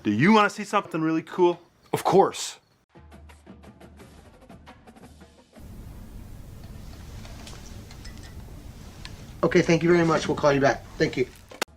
Do you want to see something really cool? Of course. Okay, thank you very much. We'll call you back. Thank you.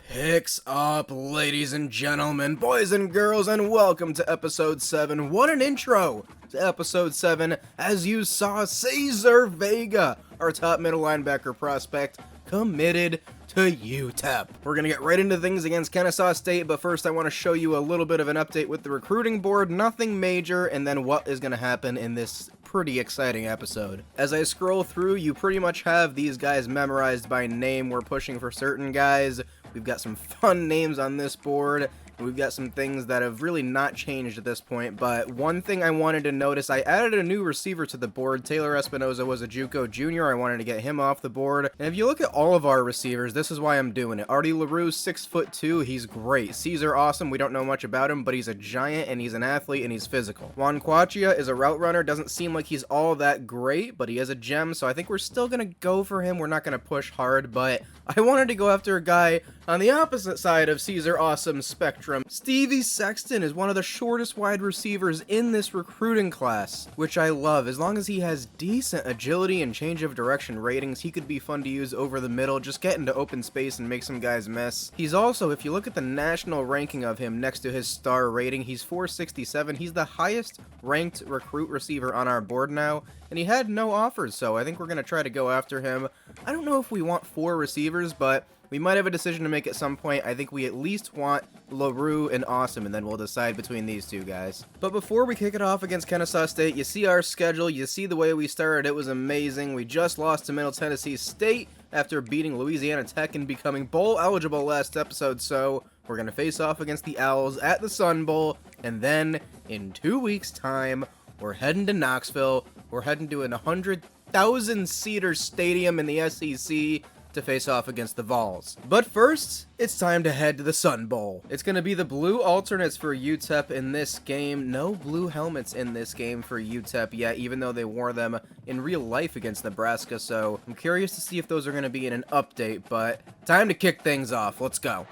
Picks up, ladies and gentlemen, boys and girls, and welcome to episode 7. What an intro to episode 7, as you saw Cesar Vega, our top middle linebacker prospect, committed to UTEP. We're going to get right into things against Kennesaw State, but first I want to show you a little bit of an update with the recruiting board, nothing major, and then what is going to happen in this pretty exciting episode. As I scroll through, you pretty much have these guys memorized by name. We're pushing for certain guys. We've got some fun names on this board. We've got some things that have really not changed at this point, but one thing I wanted to notice, I added a new receiver to the board. Taylor Espinoza was a JUCO junior. I wanted to get him off the board. And if you look at all of our receivers, this is why I'm doing it. Artie LaRue, 6'2", he's great. Caesar, awesome. We don't know much about him, but he's a giant, and he's an athlete, and he's physical. Juan Quachia is a route runner. Doesn't seem like he's all that great, but he is a gem, so I think we're still going to go for him. We're not going to push hard, but I wanted to go after a guy on the opposite side of Caesar Awesome's spectrum. Stevie Sexton is one of the shortest wide receivers in this recruiting class, which I love. As long as he has decent agility and change of direction ratings, he could be fun to use over the middle, just get into open space and make some guys miss. He's also, if you look at the national ranking of him next to his star rating, he's 467. He's the highest ranked recruit receiver on our board now, and he had no offers, so I think we're going to try to go after him. I don't know if we want 4 receivers, but we might have a decision to make at some point. I think we at least want LaRue and Awesome, and then we'll decide between these two guys. But before we kick it off against Kennesaw State, you see our schedule, you see the way we started. It was amazing. We just lost to Middle Tennessee State after beating Louisiana Tech and becoming bowl eligible last episode, so we're going to face off against the Owls at the Sun Bowl, and then in 2 weeks' time, we're heading to Knoxville. We're heading to a 100,000-seater stadium in the SEC to face off against the Vols. But first, it's time to head to the Sun Bowl. It's going to be the blue alternates for UTEP in this game. No blue helmets in this game for UTEP yet, even though they wore them in real life against Nebraska, so I'm curious to see if those are going to be in an update, but time to kick things off. Let's go.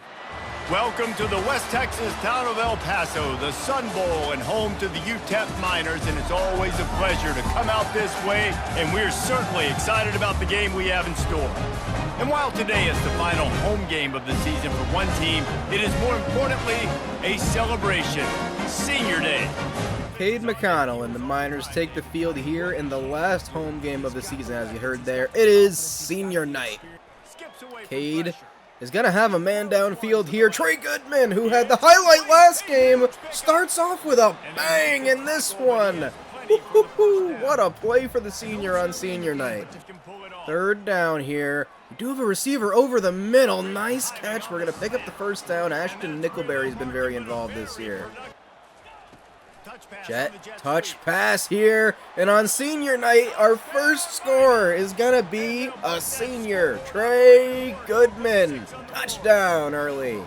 Welcome to the West Texas town of El Paso, the Sun Bowl, and home to the UTEP Miners, and it's always a pleasure to come out this way, and we're certainly excited about the game we have in store. And while today is the final home game of the season for one team, it is more importantly a celebration, Senior Day. Cade McConnell and the Miners take the field here in the last home game of the season, as you heard there. It is Senior Night. Cade is going to have a man downfield here. Trey Goodman, who had the highlight last game, starts off with a bang in this one. What a play for the senior on Senior Night. Third down here. We do have a receiver over the middle. Nice catch. We're going to pick up the first down. Ashton Nickelberry's been very involved this year. Jet touch pass here, and on Senior Night, our first score is gonna be a senior, Trey Goodman. Touchdown early.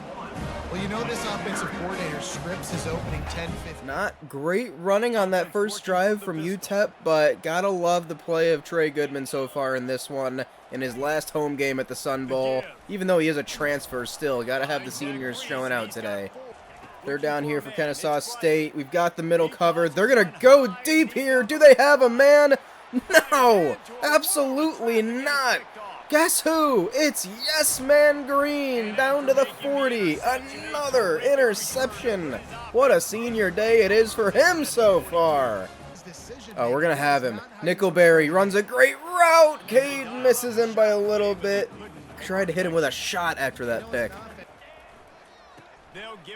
Well, you know this offensive coordinator scripts his opening 10-15. Not great running on that first drive from UTEP, but gotta love the play of Trey Goodman so far in this one, in his last home game at the Sun Bowl. Even though he is a transfer still, gotta have the seniors showing out today. They're down here for Kennesaw State. We've got the middle covered. They're going to go deep here. Do they have a man? No, absolutely not. Guess who? It's Yes Man Green down to the 40. Another interception. What a senior day it is for him so far. Oh, we're going to have him. Nickelberry runs a great route. Cade misses him by a little bit. Tried to hit him with a shot after that pick.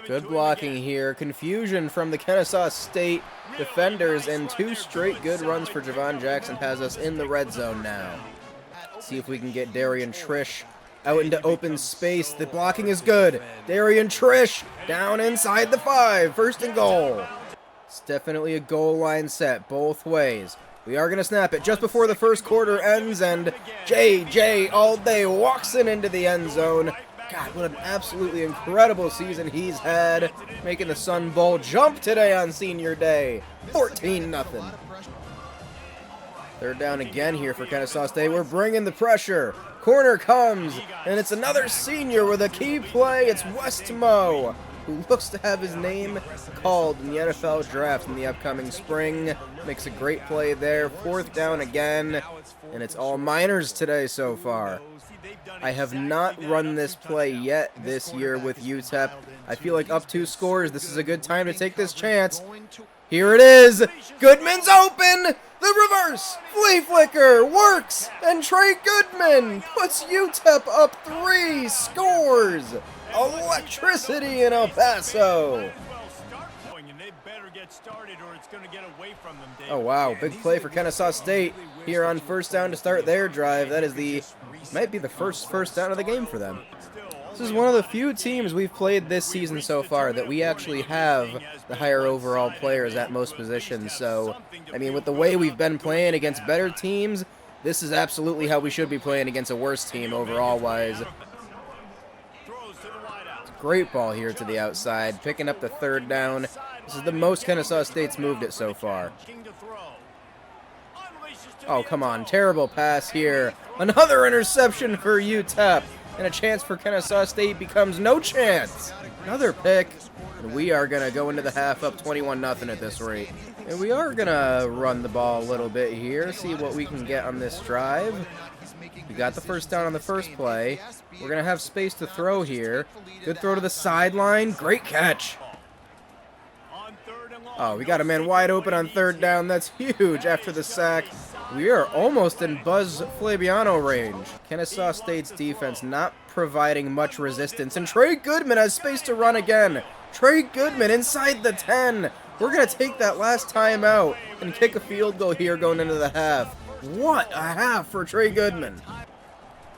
Good blocking here. Confusion from the Kennesaw State defenders, and 2 straight good runs for Javon Jackson has us in the red zone now. See if we can get Darian Trish out into open space. The blocking is good. Darian Trish down inside the 5. First and goal. It's definitely a goal line set both ways. We are going to snap it just before the first quarter ends, and JJ all day walks into the end zone. God, what an absolutely incredible season he's had, making the Sun Bowl jump today on Senior Day. 14-0. Third down again here for Kennesaw State. We're bringing the pressure. Corner comes, and it's another senior with a key play. It's Westmo. who looks to have his name called in the NFL draft in the upcoming spring. Makes a great play there. 4th down again, and it's all Miners today so far. I have not run this play yet this year with UTEP. I feel like up 2 scores, this is a good time to take this chance. Here it is! Goodman's open! The reverse flea flicker works, and Trey Goodman puts UTEP up 3, scores! Electricity in El Paso! Oh wow, big play for Kennesaw State here on 1st down to start their drive. That is might be the first down of the game for them. This is one of the few teams we've played this season so far that we actually have the higher overall players at most positions. So, I mean, with the way we've been playing against better teams, this is absolutely how we should be playing against a worse team overall-wise. Great ball here to the outside, picking up the 3rd down. This is the most Kennesaw State's moved it so far. Oh, come on. Terrible pass here. Another interception for UTEP. And a chance for Kennesaw State becomes no chance. Another pick. And we are going to go into the half up 21-0 at this rate. And we are going to run the ball a little bit here, see what we can get on this drive. We got the 1st down on the first play. We're going to have space to throw here. Good throw to the sideline. Great catch. Oh, we got a man wide open on 3rd down. That's huge after the sack. We are almost in Buzz Flabiano range. Kennesaw State's defense not providing much resistance. And Trey Goodman has space to run again. Trey Goodman inside the 10. We're going to take that last time out and kick a field goal here going into the half. What a half for Trey Goodman.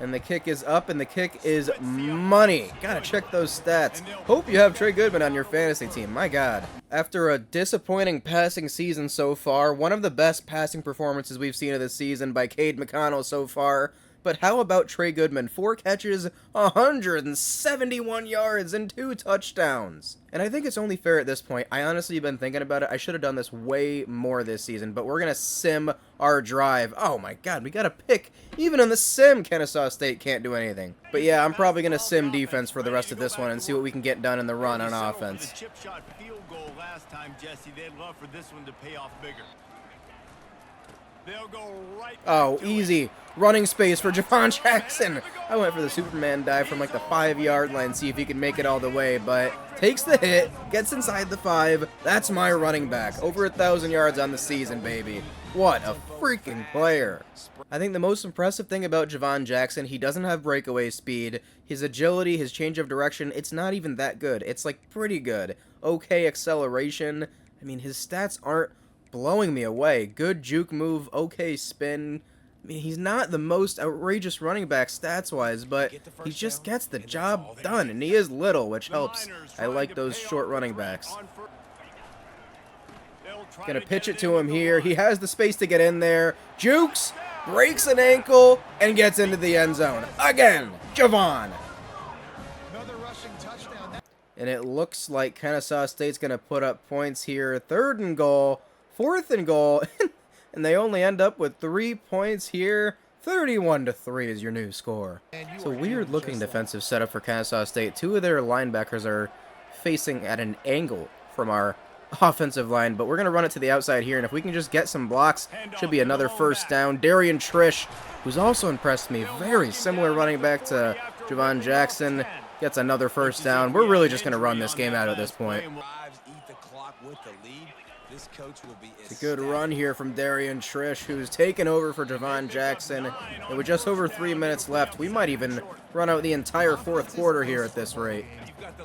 And the kick is up, and the kick is money. Gotta check those stats. Hope you have Trey Goodman on your fantasy team. My God. After a disappointing passing season so far, one of the best passing performances we've seen of this season by Cade McConnell so far. But how about Trey Goodman? 4 catches, 171 yards, and 2 touchdowns. And I think it's only fair at this point. I honestly have been thinking about it. I should have done this way more this season, but we're going to sim our drive. Oh my God, we got a pick. Even in the sim, Kennesaw State can't do anything. But yeah, I'm probably going to sim defense for the rest of this one and see what we can get done in the run on offense. Chip shot field goal last time, Jesse. They'd love for this one to pay off bigger. They'll go right. Oh, easy. Running space for Javon Jackson. I went for the Superman dive from like the 5-yard line, see if he can make it all the way, but takes the hit, gets inside the 5. That's my running back. Over 1,000 yards on the season, baby. What a freaking player. I think the most impressive thing about Javon Jackson, he doesn't have breakaway speed. His agility, his change of direction, it's not even that good. It's like pretty good. Okay acceleration. I mean, his stats aren't blowing me away. Good juke move, okay spin. I mean, he's not the most outrageous running back stats-wise, but he just gets the job done, and he is little, which helps. I like those short running backs. Gonna pitch it to him here. He has the space to get in there. Jukes, breaks an ankle, and gets into the end zone. Again, Javon. And it looks like Kennesaw State's gonna put up points here. 3rd and goal. 4th and goal, and they only end up with 3 points here. 31-3 is your new score. It's a weird-looking defensive setup for Kennesaw State. 2 of their linebackers are facing at an angle from our offensive line, but we're going to run it to the outside here, and if we can just get some blocks, should be another 1st down. Darian Trish, who's also impressed me, very similar running back to Javon Jackson, gets another 1st down. We're really just going to run this game out at this point. It's a good run here from Darian Trish, who's taken over for Javon Jackson. And with just over 3 minutes left, we might even run out the entire 4th quarter here at this rate.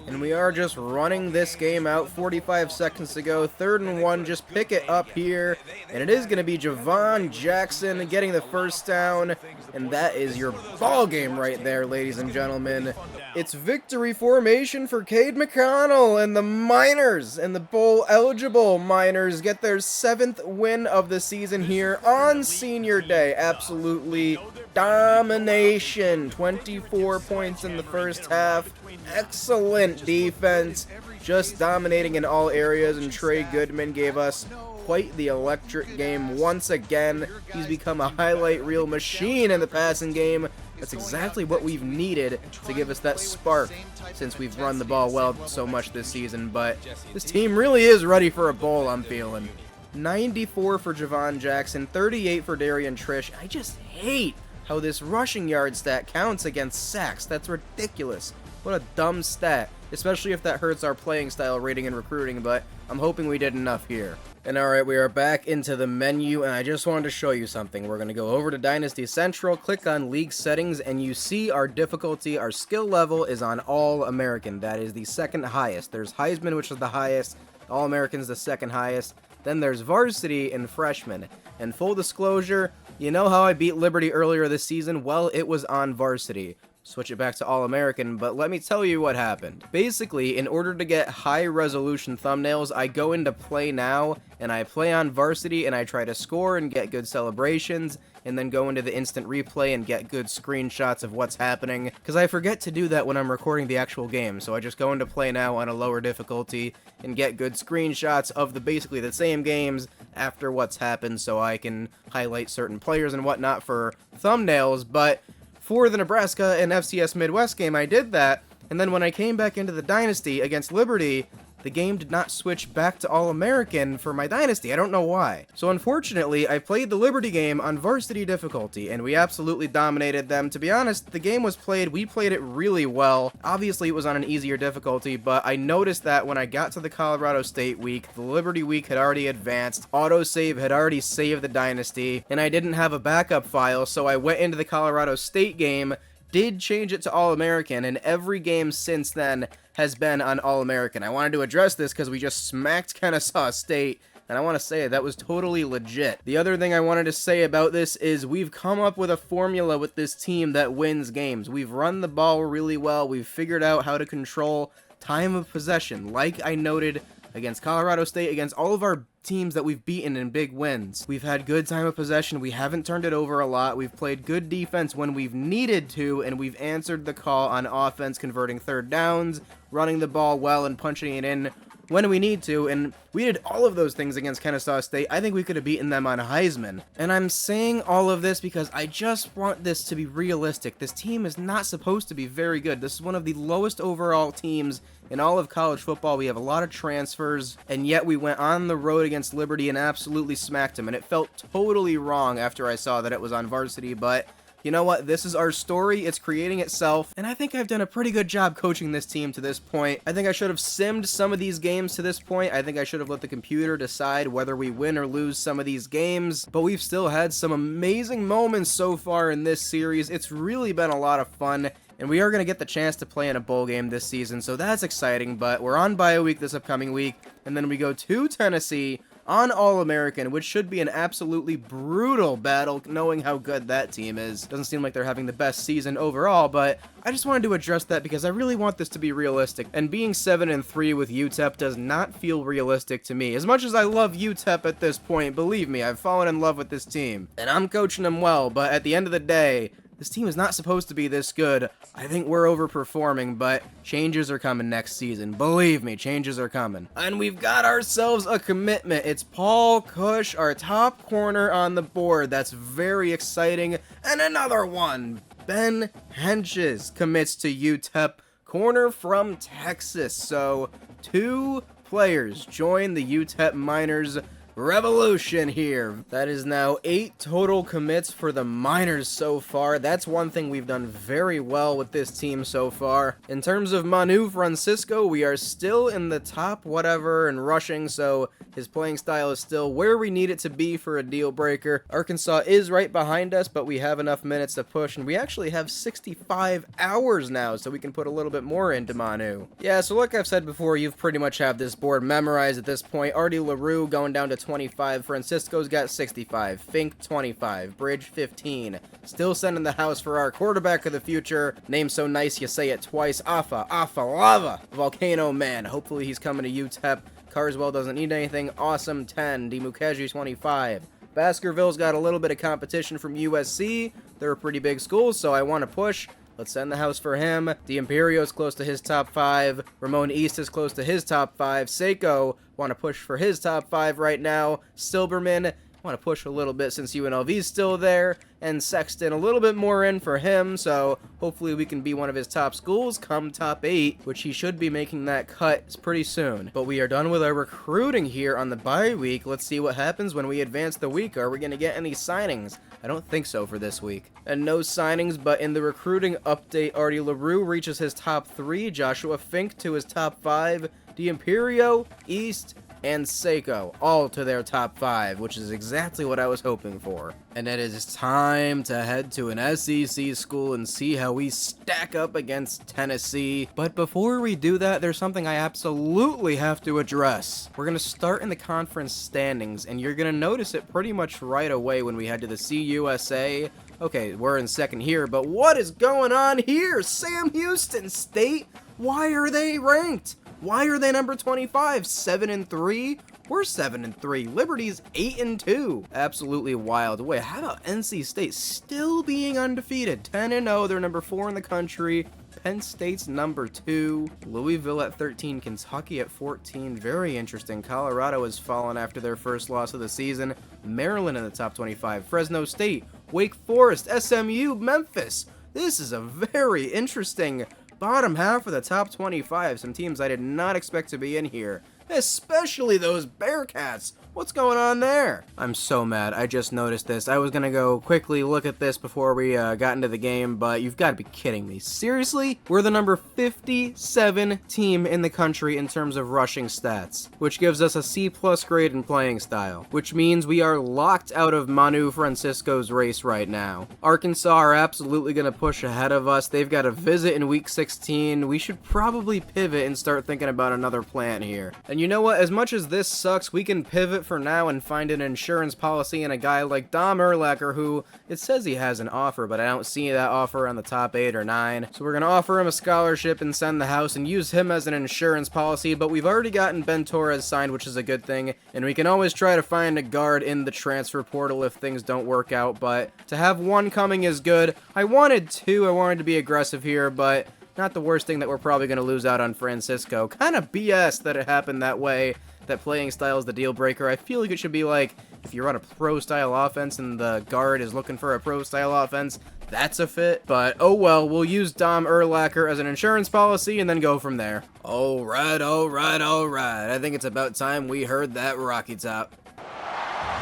And we are just running this game out. 45 seconds to go. 3rd and 1. Just pick it up here. And it is going to be Javon Jackson getting the 1st down. And that is your ball game right there, ladies and gentlemen. It's victory formation for Cade McConnell and the Miners. And the bowl-eligible Miners get their 7th win of the season here on Senior Day. Absolutely domination. 24 points in the first half. Excellent defense, just dominating in all areas, and Trey Goodman gave us quite the electric game once again. He's become a highlight reel machine in the passing game. That's exactly what we've needed to give us that spark since we've run the ball well so much this season. But this team really is ready for a bowl, I'm feeling. 94 for Javon Jackson, 38 for Darian Trish. I just hate how this rushing yard stat counts against sacks. That's ridiculous. What a dumb stat, especially if that hurts our playing style rating and recruiting, but I'm hoping we did enough here. And alright, we are back into the menu, and I just wanted to show you something. We're going to go over to Dynasty Central, click on League Settings, and you see our difficulty, our skill level is on All-American. That is the second highest. There's Heisman, which is the highest. All-American's the second highest. Then there's Varsity and Freshman. And full disclosure, you know how I beat Liberty earlier this season? Well, it was on Varsity. Switch it back to All-American, but let me tell you what happened. Basically, in order to get high-resolution thumbnails, I go into Play Now, and I play on Varsity, and I try to score and get good celebrations, and then go into the instant replay and get good screenshots of what's happening, because I forget to do that when I'm recording the actual game, so I just go into Play Now on a lower difficulty, and get good screenshots of basically the same games after what's happened, so I can highlight certain players and whatnot for thumbnails, but for the Nebraska and FCS Midwest game, I did that, and then when I came back into the Dynasty against Liberty, the game did not switch back to All-American for my Dynasty. I don't know why. So unfortunately, I played the Liberty game on Varsity difficulty, and we absolutely dominated them. To be honest, the game was played, we played it really well. Obviously, it was on an easier difficulty, but I noticed that when I got to the Colorado State week, the Liberty week had already advanced, autosave had already saved the Dynasty, and I didn't have a backup file, so I went into the Colorado State game, did change it to All-American, and every game since then has been on All-American. I wanted to address this because we just smacked Kennesaw State, and I want to say that was totally legit. The other thing I wanted to say about this is we've come up with a formula with this team that wins games. We've run the ball really well. We've figured out how to control time of possession, like I noted against Colorado State, against all of our teams that we've beaten in big wins. We've had good time of possession, we haven't turned it over a lot, we've played good defense when we've needed to, and we've answered the call on offense, converting third downs, running the ball well, and punching it in when we need to, and we did all of those things against Kennesaw State. I think we could have beaten them on Heisman. And I'm saying all of this because I just want this to be realistic. This team is not supposed to be very good. This is one of the lowest overall teams in all of college football. We have a lot of transfers, and yet we went on the road against Liberty and absolutely smacked them, and it felt totally wrong after I saw that it was on Varsity, but you know what? This is our story. It's creating itself, and I think I've done a pretty good job coaching this team to this point. I think I should have simmed some of these games to this point. I think I should have let the computer decide whether we win or lose some of these games, but we've still had some amazing moments so far in this series. It's really been a lot of fun, and we are going to get the chance to play in a bowl game this season, so that's exciting, but we're on bye week this upcoming week, and then we go to Tennessee on All-American, which should be an absolutely brutal battle, knowing how good that team is. Doesn't seem like they're having the best season overall, but I just wanted to address that because I really want this to be realistic, and being 7-3 with UTEP does not feel realistic to me. As much as I love UTEP at this point, believe me, I've fallen in love with this team, and I'm coaching them well, but at the end of the day, this team is not supposed to be this good. I think we're overperforming, but changes are coming next season. Believe me, changes are coming. And we've got ourselves a commitment. It's Paul Cush, our top corner on the board. That's very exciting. And another one. Ben Henches commits to UTEP, corner from Texas. So 2 players join the UTEP Miners revolution here. That is now 8 total commits for the Miners so far. That's one thing we've done very well with this team so far. In terms of Manu Francisco, we are still in the top whatever in rushing, so his playing style is still where we need it to be for a deal breaker. Arkansas is right behind us, but we have enough minutes to push, and we actually have 65 hours now, so we can put a little bit more into Manu. Yeah, so like I've said before, you've pretty much have this board memorized at this point. Artie LaRue going down to 25, Francisco's got 65, Fink 25, Bridge 15. Still sending the house for our quarterback of the future. Name so nice you say it twice. Afa Lava, Volcano Man. Hopefully he's coming to UTEP. Carswell doesn't need anything. Awesome 10, Dimukeji 25. Baskerville's got a little bit of competition from USC. They're a pretty big school, so I want to push. Let's send the house for him. D'Imperio's close to his top 5. Ramon East is close to his top 5. Seiko, want to push for his top 5 right now. Silberman, Want to push a little bit since UNLV's still there, and Sexton a little bit more in for him, so hopefully we can be one of his top schools come top 8, which he should be making that cut pretty soon. But we are done with our recruiting here on the bye week. Let's see what happens when we advance the week. Are we going to get any signings? I don't think so for this week. And no signings, but in the recruiting update, Artie LaRue reaches his top 3, Joshua Fink to his top 5, D'Imperio, East, and Seiko, all to their top 5, which is exactly what I was hoping for. And it is time to head to an SEC school and see how we stack up against Tennessee. But before we do that, there's something I absolutely have to address. We're going to start in the conference standings, and you're going to notice it pretty much right away when we head to the CUSA. Okay, we're in second here, but what is going on here? Sam Houston State? Why are they ranked? Why are they number 25? 7-3? We're 7-3. Liberty's 8-2. Absolutely wild. Wait, how about NC State still being undefeated? 10-0. They're number 4 in the country. Penn State's number 2. Louisville at 13. Kentucky at 14. Very interesting. Colorado has fallen after their first loss of the season. Maryland in the top 25. Fresno State, Wake Forest, SMU, Memphis. This is a very interesting bottom half of the top 25. Some teams I did not expect to be in here, especially those Bearcats. What's going on there? I'm so mad. I just noticed this. I was gonna go quickly look at this before we got into the game, but you've got to be kidding me. Seriously? We're the number 57 team in the country in terms of rushing stats, which gives us a C+ grade in playing style, which means we are locked out of Manu Francisco's race right now. Arkansas are absolutely gonna push ahead of us. They've got a visit in week 16. We should probably pivot and start thinking about another plan here. And you know what? As much as this sucks, we can pivot for now and find an insurance policy in a guy like Dom Urlacher, who it says he has an offer, but I don't see that offer on the top 8 or 9. So we're going to offer him a scholarship and send the house and use him as an insurance policy, but we've already gotten Ben Torres signed, which is a good thing, and we can always try to find a guard in the transfer portal if things don't work out, but to have one coming is good. I wanted to be aggressive here, but not the worst thing that we're probably going to lose out on Francisco. Kind of BS that it happened that way, that playing style is the deal breaker. I feel like it should be like, if you run a pro-style offense and the guard is looking for a pro-style offense, that's a fit. But, oh well, we'll use Dom Urlacher as an insurance policy and then go from there. Alright. I think it's about time we heard that Rocky Top.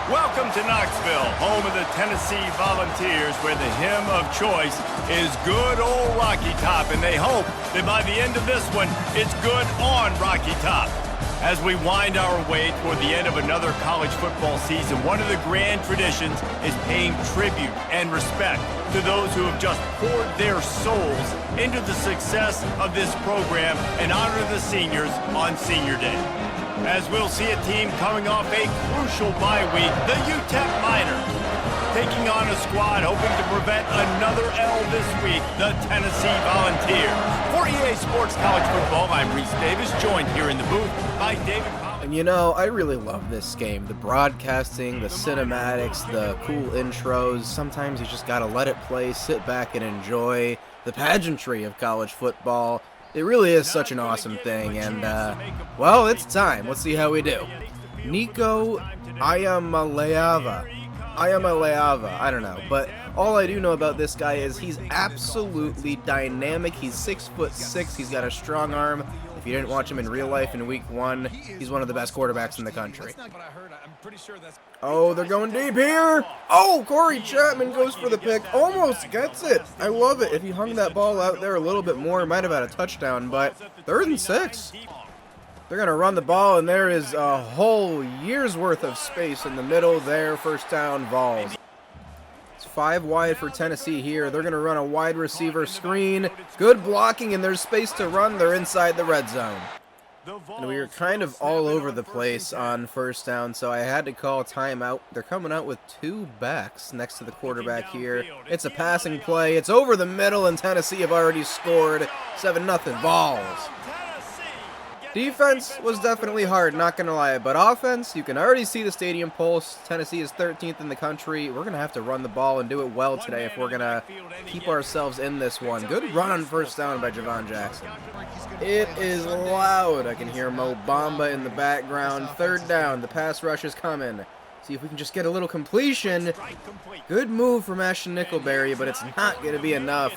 Welcome to Knoxville, home of the Tennessee Volunteers, where the hymn of choice is good old Rocky Top, and they hope that by the end of this one, it's good on Rocky Top. As we wind our way toward the end of another college football season, one of the grand traditions is paying tribute and respect to those who have just poured their souls into the success of this program and honor the seniors on Senior Day. As we'll see a team coming off a crucial bye week, the UTEP Miners, taking on a squad hoping to prevent another L this week, the Tennessee Volunteers. For EA Sports College Football, I'm Reese Davis, joined here in the booth by David Collins. And you know, I really love this game. The broadcasting, the cinematics, the cool intros. Sometimes you just gotta let it play, sit back and enjoy the pageantry of college football. It really is such an awesome thing, and, well, it's time. Let's see how we do. Nico Iamaleava. I don't know, but all I do know about this guy is he's absolutely dynamic. He's 6'6", he's got a strong arm. If you didn't watch him in real life in week 1, he's one of the best quarterbacks in the country. Oh, they're going deep here. Oh, Corey Chapman goes for the pick. Almost gets it. I love it. If he hung that ball out there a little bit more, he might have had a touchdown, but 3rd and 6. They're going to run the ball, and there is a whole year's worth of space in the middle there. First down, Vols. It's 5 wide for Tennessee here. They're going to run a wide receiver screen. Good blocking, and there's space to run. They're inside the red zone. And we were kind of all over the place on first down, so I had to call timeout. They're coming out with 2 backs next to the quarterback here. It's a passing play. It's over the middle, and Tennessee have already scored. 7-0 Vols. Defense was definitely hard, not going to lie, but offense, you can already see the stadium pulse. Tennessee is 13th in the country. We're going to have to run the ball and do it well today if we're going to keep ourselves in this one. Good run on first down by Javon Jackson. It is loud. I can hear Mo Bamba in the background. 3rd down. The pass rush is coming. See if we can just get a little completion. Good move from Ashton Nickelberry, but it's not going to be enough.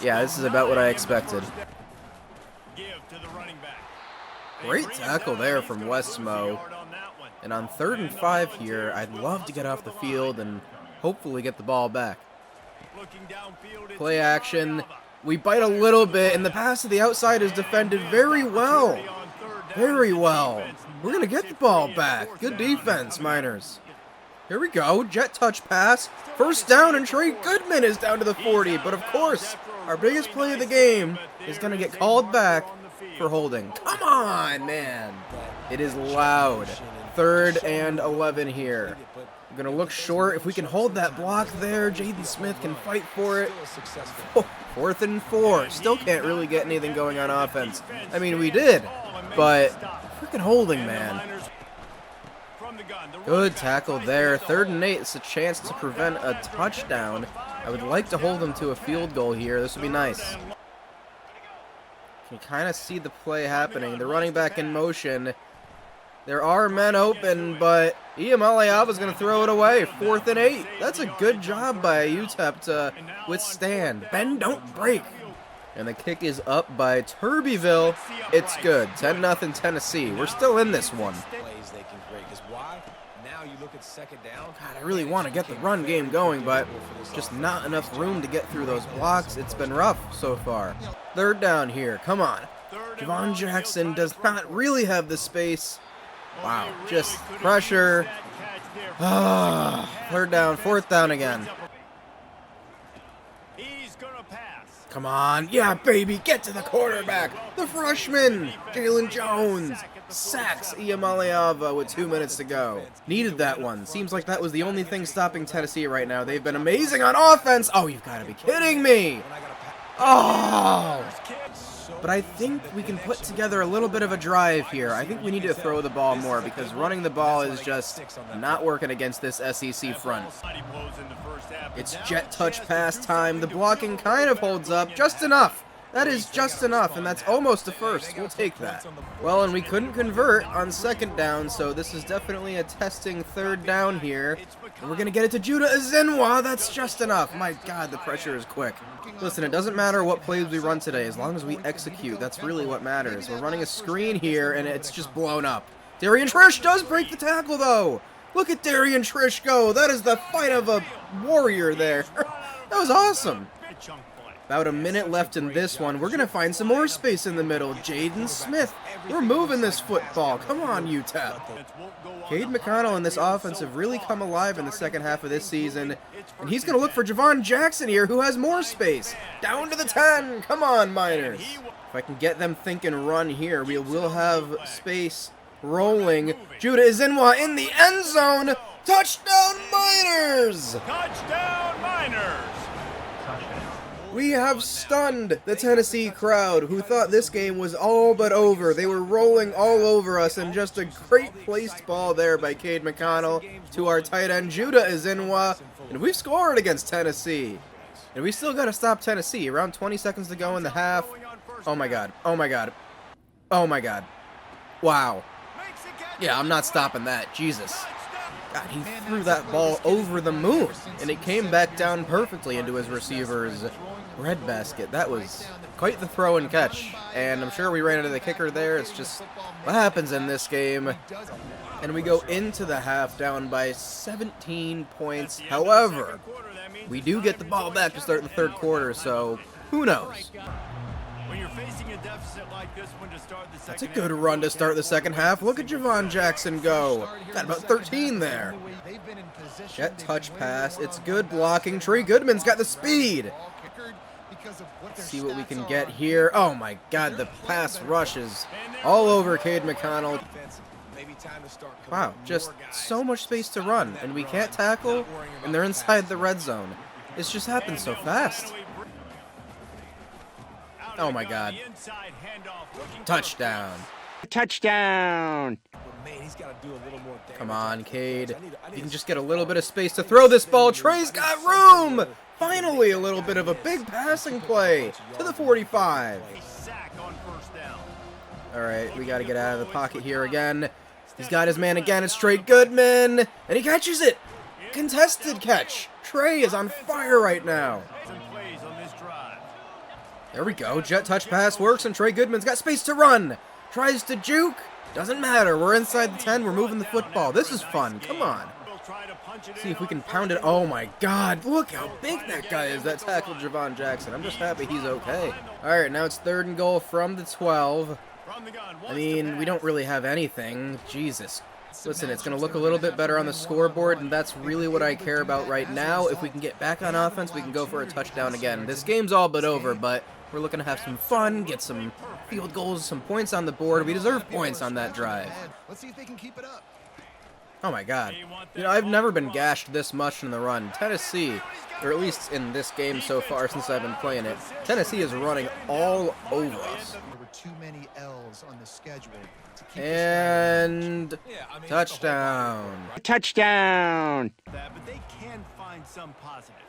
Yeah, this is about what I expected. Great tackle there from Westmo. And on 3rd and 5 here, I'd love to get off the field and hopefully get the ball back. Play action. We bite a little bit, and the pass to the outside is defended very well. Very well. We're going to get the ball back. Good defense, Miners. Here we go. Jet touch pass. First down, and Trey Goodman is down to the 40. But of course, our biggest play of the game is going to get called back for holding. Come on, man. It is loud. 3rd and 11 here. We're going to look short. If we can hold that block there, Jaden Smith can fight for it. 4th and 4. Still can't really get anything going on offense. I mean, we did, but freaking holding, man. Good tackle there. 3rd and 8. It's a chance to prevent a touchdown. I would like to hold them to a field goal here. This would be nice. You can kind of see the play happening. The running back in motion. There are men open, but Iamaleava is going to throw it away. 4th and 8. That's a good job by UTEP to withstand. Bend, don't break. And the kick is up by Turbyville. It's good. 10-0 Tennessee. We're still in this one. God, I really want to get the run game going, but just not enough room to get through those blocks. It's been rough so far. 3rd down here. Come on. Javon Jackson does not really have the space. Wow, just pressure. 3rd down, 4th down again. Come on, yeah, baby, get to the quarterback. The freshman, Jalen Jones, sacks Iamaleava with 2 minutes to go. Needed that one. Seems like that was the only thing stopping Tennessee right now. They've been amazing on offense. Oh, you've got to be kidding me. Oh. But I think we can put together a little bit of a drive here. I think we need to throw the ball more because running the ball is just not working against this SEC front. It's jet touch pass time. The blocking kind of holds up just enough. That is just enough, and that's almost a first. We'll take that. Well, and we couldn't convert on 2nd down, so this is definitely a testing 3rd down here. And we're going to get it to Judah Azinwa. That's just enough. My God, the pressure is quick. Listen, it doesn't matter what plays we run today, as long as we execute. That's really what matters. We're running a screen here, and it's just blown up. Darian Trish does break the tackle, though. Look at Darian Trish go. That is the fight of a warrior there. That was awesome. About a minute left in this one. We're going to find some more space in the middle. Jaden Smith. We're moving this football. Come on, UTEP. Cade McConnell and this offense have really come alive in the second half of this season. And he's going to look for Javon Jackson here, who has more space. Down to the 10. Come on, Miners. If I can get them thinking run here, we will have space rolling. Judah Azinwa in the end zone. Touchdown, Miners! Touchdown, Miners! We have stunned the Tennessee crowd, who thought this game was all but over. They were rolling all over us, and just a great placed ball there by Cade McConnell to our tight end, Judah Azinwa. And we've scored against Tennessee. And we still got to stop Tennessee. Around 20 seconds to go in the half. Oh my God. Oh my God. Oh my God. Wow. Yeah, I'm not stopping that. Jesus. God, he threw that ball over the moon, and it came back down perfectly into his receiver's breadbasket. That was quite the throw and catch, and I'm sure we ran into the kicker there. It's just what happens in this game. And we go into the half down by 17 points. However, we do get the ball back to start the 3rd quarter, so who knows? That's a good run to start the second half. Look at Javon Jackson go. Got about 13 there. Jet touch pass. It's good blocking. Trey Goodman's got the speed. Let's see what we can get here. Oh my God, the pass rushes all over Cade McConnell. Wow, just so much space to run, and we can't tackle, and they're inside the red zone. It's just happened so fast. Oh my God. Touchdown. Touchdown. Come on, Cade. You can just get a little bit of space to throw this ball. Trey's got room. Finally, a little bit of a big passing play to the 45. All right, we got to get out of the pocket here again. He's got his man again. It's Trey Goodman, and he catches it. Contested catch. Trey is on fire right now. There we go. Jet touch pass works, and Trey Goodman's got space to run. Tries to juke. Doesn't matter. We're inside the 10. We're moving the football. This is fun. Come on. See if we can pound it. Oh my God. Look how big that guy is. That tackled Javon Jackson. I'm just happy he's okay. All right, now it's 3rd and goal from the 12. I mean, we don't really have anything. Jesus. Listen, it's going to look a little bit better on the scoreboard, and that's really what I care about right now. If we can get back on offense, we can go for a touchdown again. This game's all but over, but we're looking to have some fun, get some field goals, some points on the board. We deserve points on that drive. Let's see if they can keep it up. Oh my God. You know, I've never been gashed this much in the run. Tennessee, or at least in this game so far since I've been playing it, Tennessee is running all over us. There were too many L's on the schedule. And touchdown. Touchdown. But they can find some positives.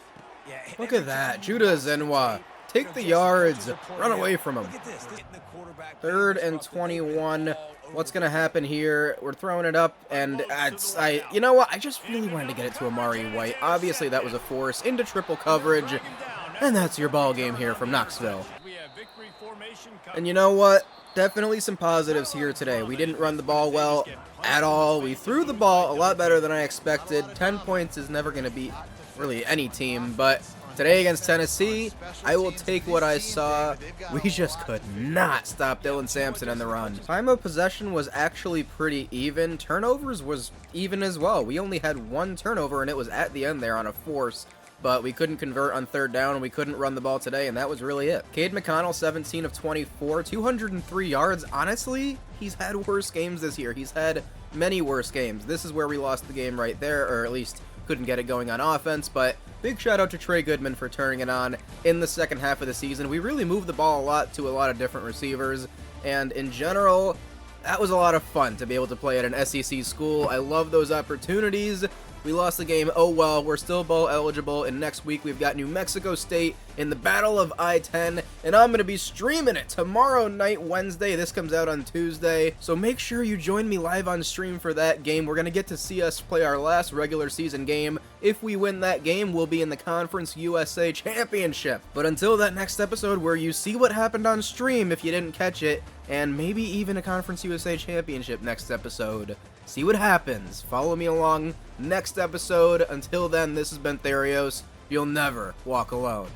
Look at that. Judah Zenwa. Take the yards. Run away from him. 3rd and 21. What's going to happen here? We're throwing it up, and you know what? I just really wanted to get it to Amari White. Obviously, that was a force into triple coverage, and that's your ball game here from Knoxville. And you know what? Definitely some positives here today. We didn't run the ball well at all. We threw the ball a lot better than I expected. 10 points is never going to beat really any team, but today against Tennessee, I will take what I saw. We just could not stop Dylan Sampson in the run. Time of possession was actually pretty even. Turnovers was even as well. We only had 1 turnover, and it was at the end there on a force. But we couldn't convert on 3rd down, and we couldn't run the ball today, and that was really it. Cade McConnell, 17 of 24, 203 yards. Honestly, he's had worse games this year. He's had many worse games. This is where we lost the game right there, or at least couldn't get it going on offense, but big shout out to Trey Goodman for turning it on in the second half of the season. We really moved the ball a lot to a lot of different receivers, and in general, that was a lot of fun to be able to play at an SEC school. I love those opportunities. We lost the game, oh well, we're still bowl eligible, and next week we've got New Mexico State in the Battle of I-10, and I'm going to be streaming it tomorrow night, Wednesday. This comes out on Tuesday, so make sure you join me live on stream for that game. We're going to get to see us play our last regular season game. If we win that game, we'll be in the Conference USA Championship. But until that next episode where you see what happened on stream if you didn't catch it, and maybe even a Conference USA Championship next episode, see what happens. Follow me along next episode. Until then, this has been Therios. You'll never walk alone.